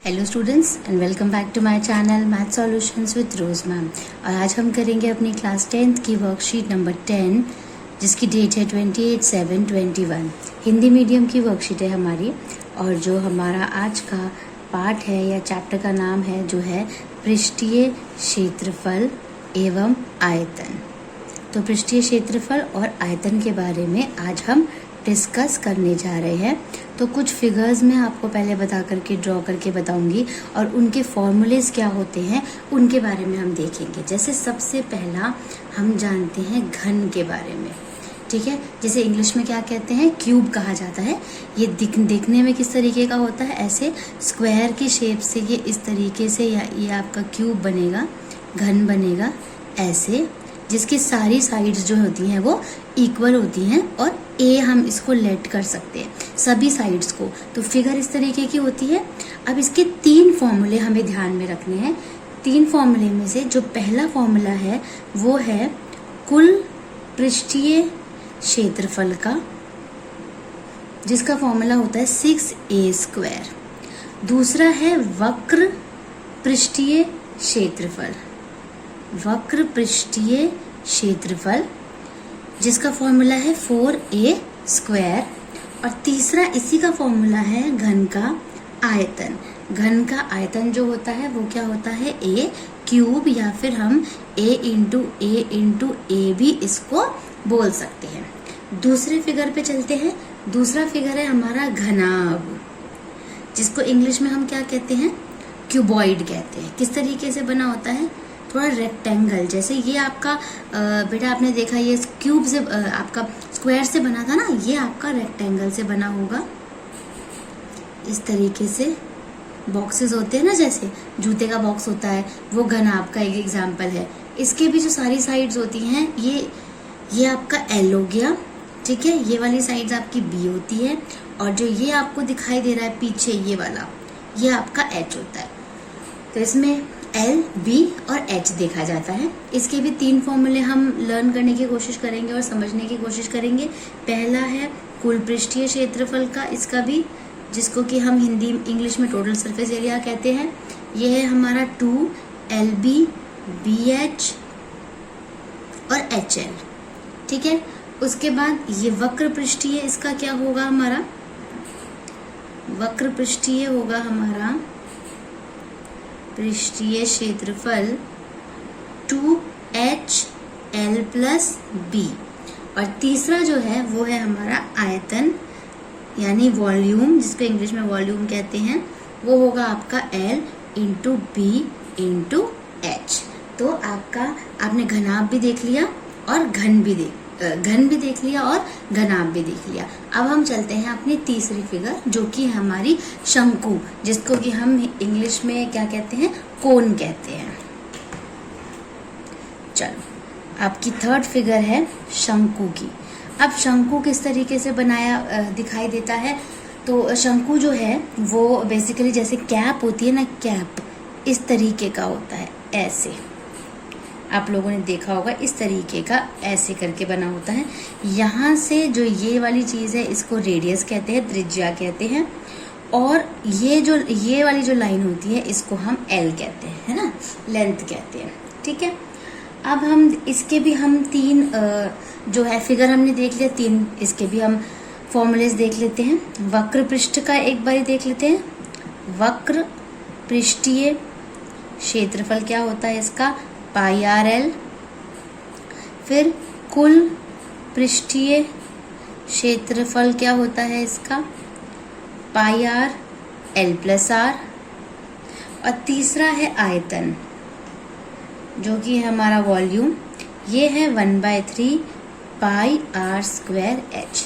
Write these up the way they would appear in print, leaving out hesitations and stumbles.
Hello students and welcome back to my channel math solutions with Rose ma'am. और आज हम करेंगे अपनी क्लास 10th की वर्कशीट नंबर 10 जिसकी डेट है 28/7/21। हिंदी मीडियम की वर्कशीट है हमारी। और जो हमारा आज का पार्ट है या चैप्टर का नाम है जो है पृष्ठीय क्षेत्रफल एवं आयतन। तो पृष्ठीय क्षेत्रफल और आयतन के बारे में आज हम डिस्कस करने जा रहे हैं। तो कुछ फिगर्स मैं आपको पहले बता करके ड्रॉ करके बताऊंगी और उनके फॉर्मूलेज क्या होते हैं उनके बारे में हम देखेंगे। जैसे सबसे पहला हम जानते हैं घन के बारे में, ठीक है। जैसे इंग्लिश में क्या कहते हैं, क्यूब कहा जाता है। ये देखने में किस तरीके का होता है, ऐसे स्क्वायर की शेप से ये इस तरीके से, या ये आपका क्यूब बनेगा, घन बनेगा ऐसे, जिसकी सारी साइड्स जो होती हैं वो इक्वल होती हैं और ए हम इसको लेट कर सकते हैं सभी साइड्स को। तो फिगर इस तरीके की होती है। अब इसके तीन फॉर्मूले हमें ध्यान में रखने हैं। तीन फॉर्मूले में से जो पहला फॉर्मूला है वो है कुल पृष्ठीय क्षेत्रफल का, जिसका फॉर्मूला होता है 6a²। दूसरा है वक्र पृष्ठीय क्षेत्रफल, वक्र पृष्ठीय क्षेत्रफल जिसका फॉर्मूला है 4a²। और तीसरा इसी का फॉर्मूला है घन का आयतन। घन का आयतन जो होता है वो क्या होता है, a³ या फिर हम a भी इसको बोल सकते हैं। दूसरे फिगर पे चलते हैं। दूसरा फिगर है हमारा घनाभ, जिसको इंग्लिश में हम क्या कहते हैं, क्यूबॉइड कहते हैं। किस तरीके से बना होता है, थोड़ा रेक्टेंगल जैसे। ये आपका बेटा आपने देखा ये क्यूब से आपका स्क्वायर से बना था ना, ये आपका रेक्टेंगल से बना होगा। इस तरीके से बॉक्सेस होते हैं ना, जैसे जूते का बॉक्स होता है, वो घनाभ का एक एग्जाम्पल है। इसके भी जो सारी साइड्स होती हैं ये आपका L हो गया, ठीक है। ये वाली साइड्स आपकी B होती है और जो ये आपको दिखाई दे रहा है पीछे ये वाला, ये आपका H होता है। तो इसमें L, B और H देखा जाता है। इसके भी तीन फॉर्मूले हम लर्न करने की कोशिश करेंगे और समझने की कोशिश करेंगे। पहला है कुल पृष्ठीय क्षेत्रफल का, इसका भी, जिसको कि हम हिंदी इंग्लिश में टोटल सरफेस एरिया कहते हैं। यह है हमारा 2LB, BH और HL, ठीक है। उसके बाद ये वक्र पृष्ठीय, इसका क्या होगा हमारा, वक्र पृष्ठीय होगा हमारा पृष्ठीय क्षेत्रफल 2HL+B। और तीसरा जो है वो है हमारा आयतन यानी वॉल्यूम, जिसको इंग्लिश में वॉल्यूम कहते हैं, वो होगा आपका L×B×H। तो आपने घनाभ भी देख लिया और घन भी देख लिया और घनाभ भी देख लिया। अब हम चलते हैं अपनी तीसरी फिगर जो कि हमारी शंकु, जिसको कि हम इंग्लिश में क्या कहते हैं, कोन कहते हैं। चलो आपकी थर्ड फिगर है शंकु की। अब शंकु किस तरीके से बनाया दिखाई देता है, तो शंकु जो है वो बेसिकली जैसे कैप होती है ना, कैप इस तरीके का होता है, ऐसे आप लोगों ने देखा होगा, इस तरीके का ऐसे करके बना होता है। यहाँ से जो ये वाली चीज़ है इसको रेडियस कहते हैं, त्रिज्या कहते हैं। और ये वाली जो लाइन होती है इसको हम L कहते हैं, है ना, लेंथ कहते हैं, ठीक है। अब हम इसके भी हम तीन जो है फिगर हमने देख लिया, तीन इसके भी हम फॉर्मूलेज देख लेते हैं। वक्र पृष्ठ का एक बार देख लेते हैं। वक्र पृष्ठीय क्षेत्रफल क्या होता है इसका, πRL। फिर कुल पृष्ठीय क्षेत्रफल क्या होता है इसका, πRL+R। और तीसरा है आयतन जो कि है हमारा वॉल्यूम, ये है 1/3 πr²H।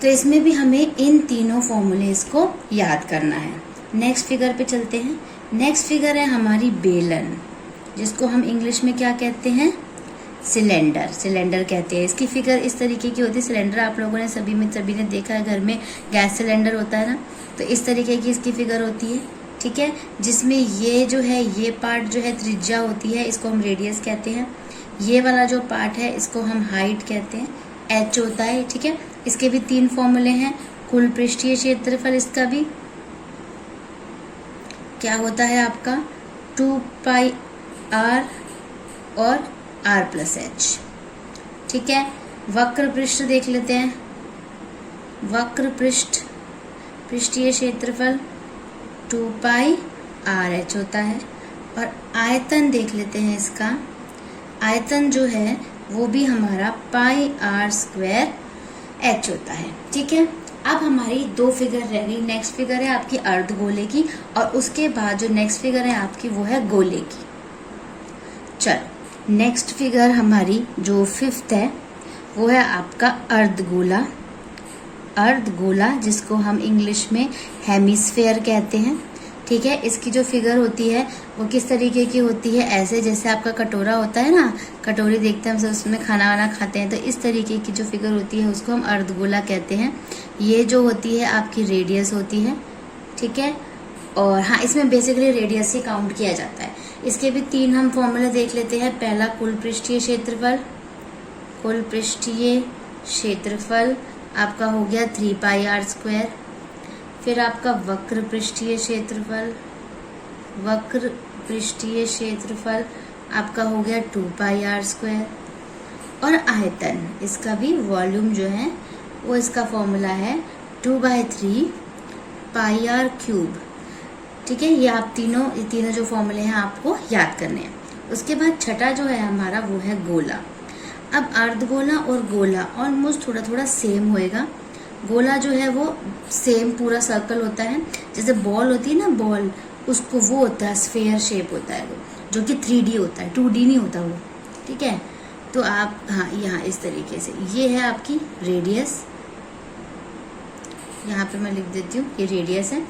तो इसमें भी हमें इन तीनों फॉर्मूलेज को याद करना है। नेक्स्ट फिगर पे चलते हैं। नेक्स्ट फिगर है हमारी बेलन, जिसको हम इंग्लिश में क्या कहते हैं, सिलेंडर कहते हैं। इसकी फिगर इस तरीके की होती है। सिलेंडर आप लोगों ने सभी ने देखा है, घर में गैस सिलेंडर होता है ना, तो इस तरीके की इसकी फिगर होती है, ठीक है। जिसमें ये जो है ये पार्ट जो है त्रिज्या होती है, इसको हम रेडियस कहते हैं। ये वाला जो पार्ट है इसको हम हाइट कहते हैं, H होता है, ठीक है। इसके भी तीन फॉर्मूले हैं। कुल पृष्ठीय क्षेत्रफल इसका भी क्या होता है आपका 2 पाई r और r प्लस एच। ठीक है, वक्र पृष्ठ देख लेते हैं। वक्र पृष्ठ, पृष्ठीय क्षेत्रफल 2 पाई आर एच होता है। और आयतन देख लेते हैं इसका। आयतन जो है वो भी हमारा पाई आर स्क्वायर एच होता है। ठीक है, अब हमारी दो फिगर रह गई। नेक्स्ट फिगर है आपकी अर्धगोले की और उसके बाद जो नेक्स्ट फिगर है आपकी वो है गोले की। चलो, नेक्स्ट फिगर हमारी जो 5th है वो है आपका अर्धगोला। अर्धगोला जिसको हम इंग्लिश में हेमिस्फेयर कहते हैं। ठीक है, इसकी जो फिगर होती है वो किस तरीके की होती है, ऐसे जैसे आपका कटोरा होता है ना, कटोरी देखते हैं हम सब, उसमें खाना वाना खाते हैं, तो इस तरीके की जो फिगर होती है उसको हम अर्धगोला कहते हैं। ये जो होती है आपकी रेडियस होती है। ठीक है, और हाँ, इसमें बेसिकली रेडियस ही काउंट किया जाता है। इसके भी 3 हम फॉर्मूले देख लेते हैं। पहला कुल पृष्ठीय क्षेत्रफल, कुल पृष्ठीय क्षेत्रफल आपका हो गया 3 पाई आर स्क्वायर। फिर आपका वक्र पृष्ठीय क्षेत्रफल, वक्र पृष्ठीय क्षेत्रफल आपका हो गया 2 पाई आर स्क्वायर। और आयतन, इसका भी वॉल्यूम जो है वो इसका फॉर्मूला है 2/3 पाई आर क्यूब। ठीक है, ये आप तीनों जो फॉर्मूले हैं आपको याद करने हैं। उसके बाद छठा जो है हमारा वो है गोला। अब अर्धगोला और गोला ऑलमोस्ट थोड़ा थोड़ा सेम होएगा। गोला जो है वो सेम पूरा सर्कल होता है, जैसे बॉल होती है ना, बॉल, उसको वो होता है स्फेयर शेप होता है वो, जो कि 3D होता है, 2D नहीं होता वो। ठीक है, तो आप हाँ यहाँ इस तरीके से, ये है आपकी रेडियस, यहाँ पे मैं लिख देती हूँ, ये रेडियस है।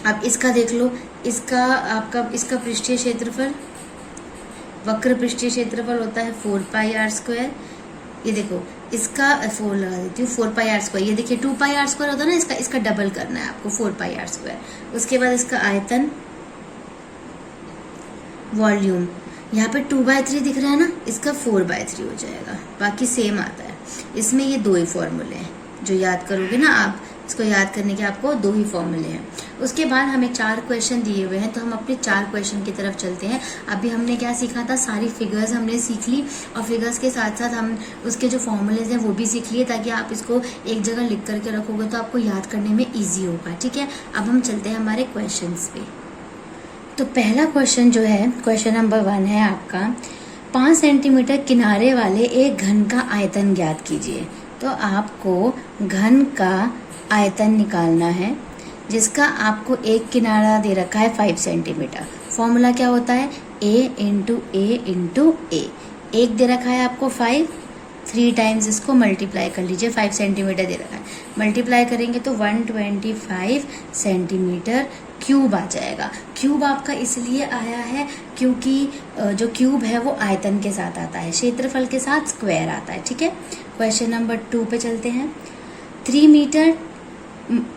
अब इसका देख लो, इसका आपका इसका पृष्ठीय क्षेत्रफल, वक्र पृष्ठीय क्षेत्रफल होता है 4 पाई आर स्क्वायर। ये देखो, इसका 4 लगा देती हूँ, 4 पाई आर स्क्वायर। ये देखिए 2 पाई आर स्क्वायर होता है ना, इसका डबल करना है आपको, 4 पाई आर स्क्वायर। उसके बाद इसका आयतन, वॉल्यूम, यहाँ पे 2/3 दिख रहा है ना, इसका 4/3 हो जाएगा। बाकी सेम आता है। इसमें ये 2 ही फॉर्मूले हैं जो याद करोगे ना आप, इसको याद करने के आपको 2 ही फॉर्मूले हैं। उसके बाद हमें 4 क्वेश्चन दिए हुए हैं, तो हम अपने 4 क्वेश्चन की तरफ चलते हैं। अभी हमने क्या सीखा था, सारी फिगर्स हमने सीख ली और फिगर्स के साथ साथ हम उसके जो फॉर्मूलेज हैं वो भी सीख लिए, ताकि आप इसको एक जगह लिख करके रखोगे तो आपको याद करने में ईजी होगा। ठीक है, अब हम चलते हैं हमारे क्वेश्चन पे। तो पहला क्वेश्चन जो है, क्वेश्चन नंबर 1 है आपका, 5 सेंटीमीटर किनारे वाले एक घन का आयतन ज्ञात कीजिए। तो आपको घन का आयतन निकालना है, जिसका आपको एक किनारा दे रखा है 5 सेंटीमीटर। फॉर्मूला क्या होता है, a इंटू ए। एक दे रखा है आपको 5, 3 टाइम्स इसको मल्टीप्लाई कर लीजिए। 5 सेंटीमीटर दे रखा है, मल्टीप्लाई करेंगे तो 125 सेंटीमीटर क्यूब आ जाएगा। क्यूब आपका इसलिए आया है क्योंकि जो क्यूब है वो आयतन के साथ आता है, क्षेत्रफल के साथ स्क्वायर आता है। ठीक है, क्वेश्चन नंबर 2 पे चलते हैं। 3 metre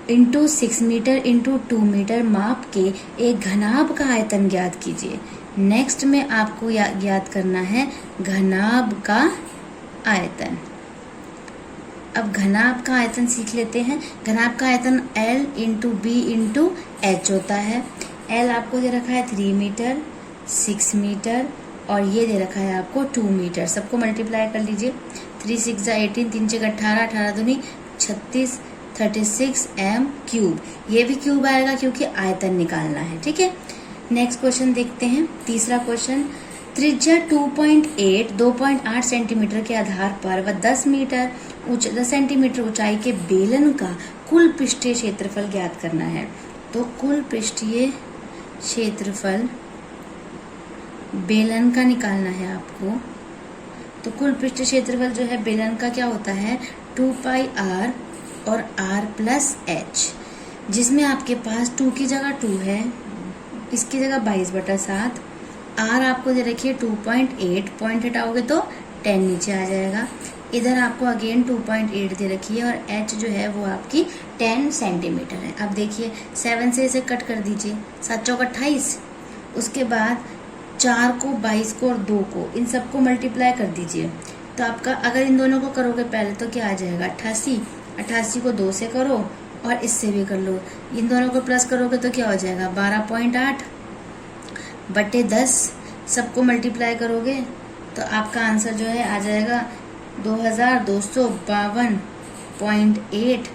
into 6 metre into 2 metre माप के एक घनाभ का आयतन ज्ञात कीजिए। नेक्स्ट में आपको ज्ञात करना है घनाभ का आयतन। अब घनाभ का आयतन सीख लेते हैं। घनाभ का आयतन L into B into H होता है। L आपको दे रखा है 3 मीटर, 6 मीटर और ये दे रखा है आपको 2 मीटर। सबको मल्टीप्लाई कर लीजिए। 3 6 18, 3 6 18, 18 दूनी 36, 36 m क्यूब। ये भी क्यूब आएगा क्योंकि आयतन निकालना है। ठीक है, नेक्स्ट क्वेश्चन देखते हैं। तीसरा क्वेश्चन, त्रिज्या 2.8 सेंटीमीटर के आधार पर व 10 सेंटीमीटर ऊंचाई के बेलन का कुल पृष्ठीय क्षेत्रफल ज्ञात करना है। तो कुल पृष्ठीय क्षेत्रफल बेलन का निकालना है आपको। तो कुल पृष्ठीय क्षेत्रफल जो है बेलन का क्या होता है, 2 पाई आर और r प्लस एच, जिसमें आपके पास 2 की जगह 2 है, इसकी जगह 22/7। r आपको दे रखी है 2.8, पॉइंट हटाओगे तो 10 नीचे आ जाएगा। इधर आपको अगेन 2.8 दे रखी है और h जो है वो आपकी 10 सेंटीमीटर है। अब देखिए 7 से इसे कट कर दीजिए, 7 चौक 28। उसके बाद 4 को, 22 को और 2 को, इन सबको मल्टीप्लाई कर दीजिए। तो आपका अगर इन दोनों को करोगे पहले तो क्या आ जाएगा, 88। 88 को 2 से करो और इससे भी कर लो। इन दोनों को प्लस करोगे तो क्या हो जाएगा 12.8 बटे 10, सबको मल्टीप्लाई करोगे तो आपका आंसर जो है आ जाएगा 2252.8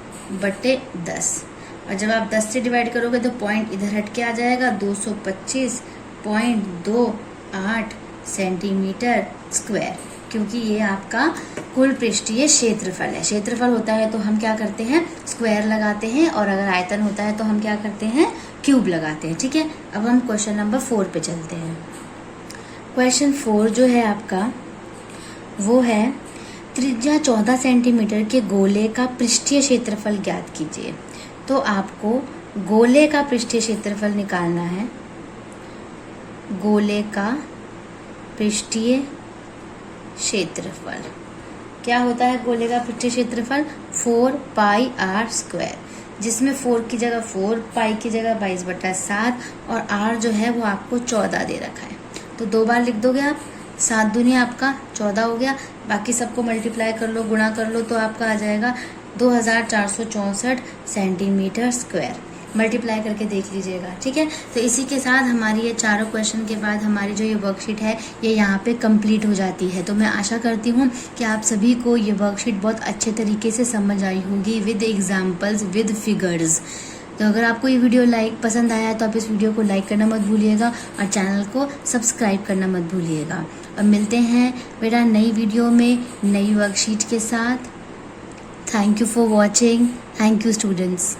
बटे 10। और जब आप 10 से डिवाइड करोगे तो पॉइंट इधर हट के आ जाएगा 225.28 सेंटीमीटर स्क्वायर, क्योंकि ये आपका कुल पृष्ठीय क्षेत्रफल है। क्षेत्रफल होता है तो हम क्या करते हैं स्क्वायर लगाते हैं, और अगर आयतन होता है तो हम क्या करते हैं क्यूब लगाते हैं। ठीक है, अब हम क्वेश्चन नंबर 4 पे चलते हैं। क्वेश्चन 4 जो है आपका वो है त्रिज्या 14 सेंटीमीटर के गोले का पृष्ठीय क्षेत्रफल ज्ञात कीजिए। तो आपको गोले का पृष्ठीय क्षेत्रफल निकालना है। गोले का पृष्ठीय क्षेत्रफल क्या होता है? गोले का पृष्ठीय क्षेत्रफल 4πr स्क्वायर, जिसमें 4 की जगह 4, पाई की जगह 22/7 और r जो है वो आपको 14 दे रखा है। तो 2 बार लिख दोगे आप, 7 दूनी आपका 14 हो गया, बाकी सबको मल्टीप्लाई कर लो, गुणा कर लो, तो आपका आ जाएगा 2464 सेंटीमीटर स्क्वायर। मल्टीप्लाई करके देख लीजिएगा। ठीक है, तो इसी के साथ हमारी ये चारों क्वेश्चन के बाद हमारी जो ये वर्कशीट है ये यहाँ पे कंप्लीट हो जाती है। तो मैं आशा करती हूँ कि आप सभी को ये वर्कशीट बहुत अच्छे तरीके से समझ आई होगी, विद एग्जाम्पल्स, विद फिगर्स। तो अगर आपको ये वीडियो पसंद आया तो आप इस वीडियो को लाइक करना मत भूलिएगा और चैनल को सब्सक्राइब करना मत भूलिएगा। और मिलते हैं बेटा नई वीडियो में नई वर्कशीट के साथ। Thank you for watching. Thank you students.